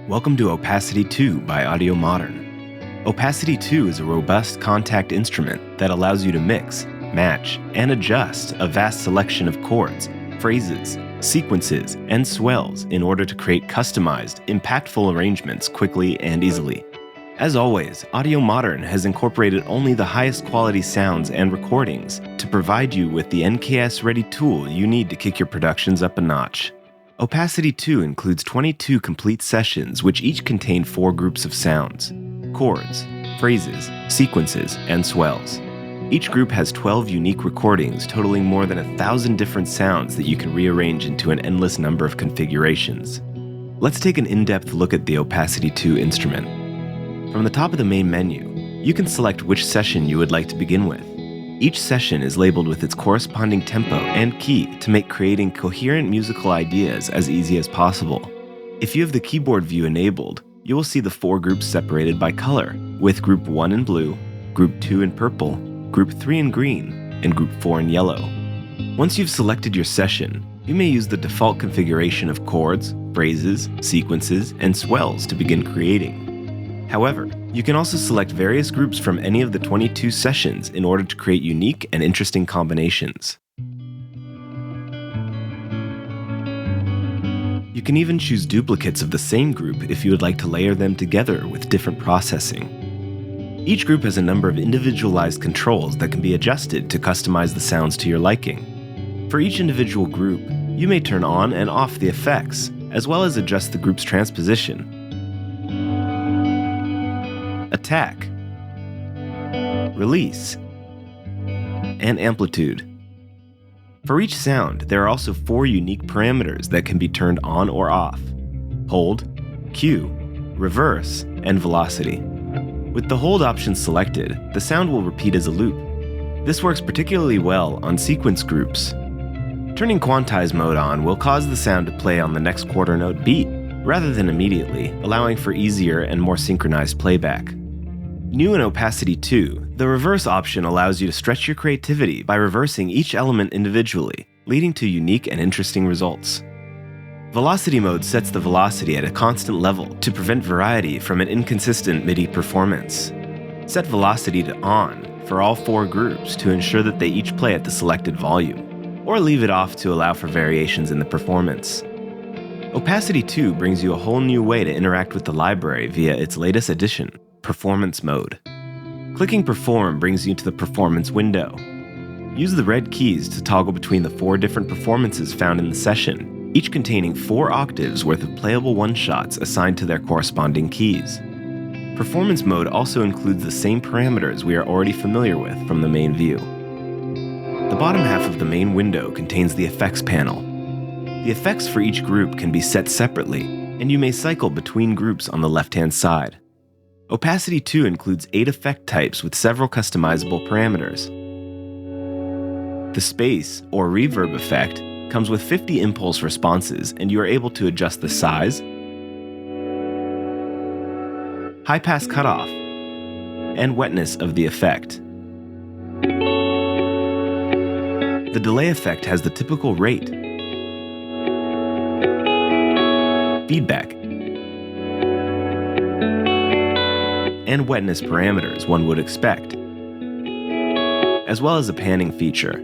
Welcome to OPACITY II by Audiomodern. OPACITY II is a robust Kontakt instrument that allows you to mix, match, and adjust a vast selection of chords, phrases, sequences, and swells in order to create customized, impactful arrangements quickly and easily. As always, Audiomodern has incorporated only the highest quality sounds and recordings to provide you with the NKS-ready tool you need to kick your productions up a notch. OPACITY II includes 22 complete sessions which each contain 4 groups of sounds: chords, phrases, sequences, and swells. Each group has 12 unique recordings totaling more than 1,000 different sounds that you can rearrange into an endless number of configurations. Let's take an in-depth look at the OPACITY II instrument. From the top of the main menu, you can select which session you would like to begin with. Each session is labeled with its corresponding tempo and key to make creating coherent musical ideas as easy as possible. If you have the keyboard view enabled, you will see the 4 groups separated by color, with Group 1 in blue, Group 2 in purple, Group 3 in green, and Group 4 in yellow. Once you've selected your session, you may use the default configuration of chords, phrases, sequences, and swells to begin creating. However, you can also select various groups from any of the 22 sessions in order to create unique and interesting combinations. You can even choose duplicates of the same group if you would like to layer them together with different processing. Each group has a number of individualized controls that can be adjusted to customize the sounds to your liking. For each individual group, you may turn on and off the effects, as well as adjust the group's transposition, attack, release, and amplitude. For each sound, there are also 4 unique parameters that can be turned on or off: hold, cue, reverse, and velocity. With the hold option selected, the sound will repeat as a loop. This works particularly well on sequence groups. Turning quantize mode on will cause the sound to play on the next quarter note beat, rather than immediately, allowing for easier and more synchronized playback. New in OPACITY II, the reverse option allows you to stretch your creativity by reversing each element individually, leading to unique and interesting results. Velocity mode sets the velocity at a constant level to prevent variety from an inconsistent MIDI performance. Set velocity to on for all 4 groups to ensure that they each play at the selected volume, or leave it off to allow for variations in the performance. OPACITY II brings you a whole new way to interact with the library via its latest addition, Performance Mode. Clicking Perform brings you to the Performance window. Use the red keys to toggle between the 4 different performances found in the session, each containing 4 octaves worth of playable one-shots assigned to their corresponding keys. Performance Mode also includes the same parameters we are already familiar with from the main view. The bottom half of the main window contains the Effects panel. The effects for each group can be set separately, and you may cycle between groups on the left-hand side. OPACITY II includes 8 effect types with several customizable parameters. The space, or reverb effect, comes with 50 impulse responses, and you are able to adjust the size, high-pass cutoff, and wetness of the effect. The delay effect has the typical rate, feedback, and wetness parameters one would expect, as well as a panning feature.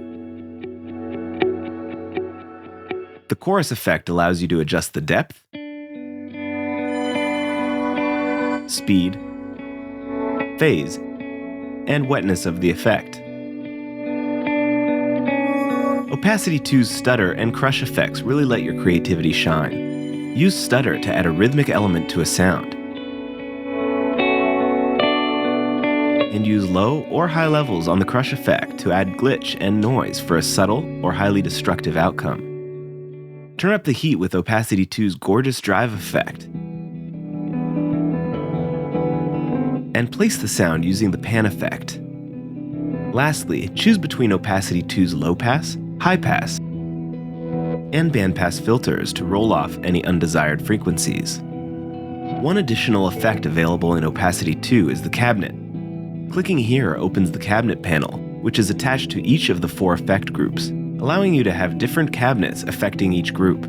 The chorus effect allows you to adjust the depth, speed, phase, and wetness of the effect. OPACITY II's stutter and crush effects really let your creativity shine. Use stutter to add a rhythmic element to a sound, and use low or high levels on the crush effect to add glitch and noise for a subtle or highly destructive outcome. Turn up the heat with OPACITY II's gorgeous drive effect, and place the sound using the pan effect. Lastly, choose between OPACITY II's low pass, high pass, and bandpass filters to roll off any undesired frequencies. One additional effect available in OPACITY II is the cabinet. Clicking here opens the cabinet panel, which is attached to each of the 4 effect groups, allowing you to have different cabinets affecting each group.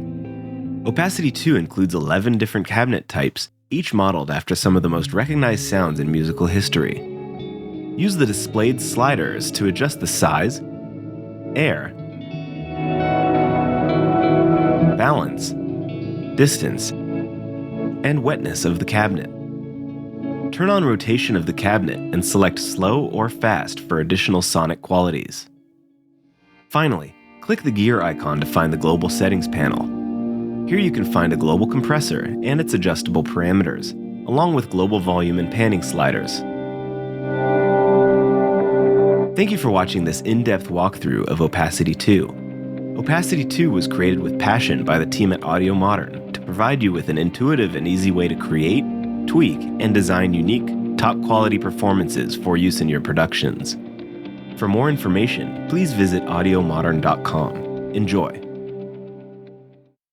OPACITY II includes 11 different cabinet types, each modeled after some of the most recognized sounds in musical history. Use the displayed sliders to adjust the size, air, balance, distance, and wetness of the cabinet. Turn on rotation of the cabinet and select slow or fast for additional sonic qualities. Finally, click the gear icon to find the global settings panel. Here you can find a global compressor and its adjustable parameters, along with global volume and panning sliders. Thank you for watching this in-depth walkthrough of OPACITY II. OPACITY II was created with passion by the team at Audiomodern to provide you with an intuitive and easy way to create, tweak, and design unique, top-quality performances for use in your productions. For more information, please visit audiomodern.com. Enjoy.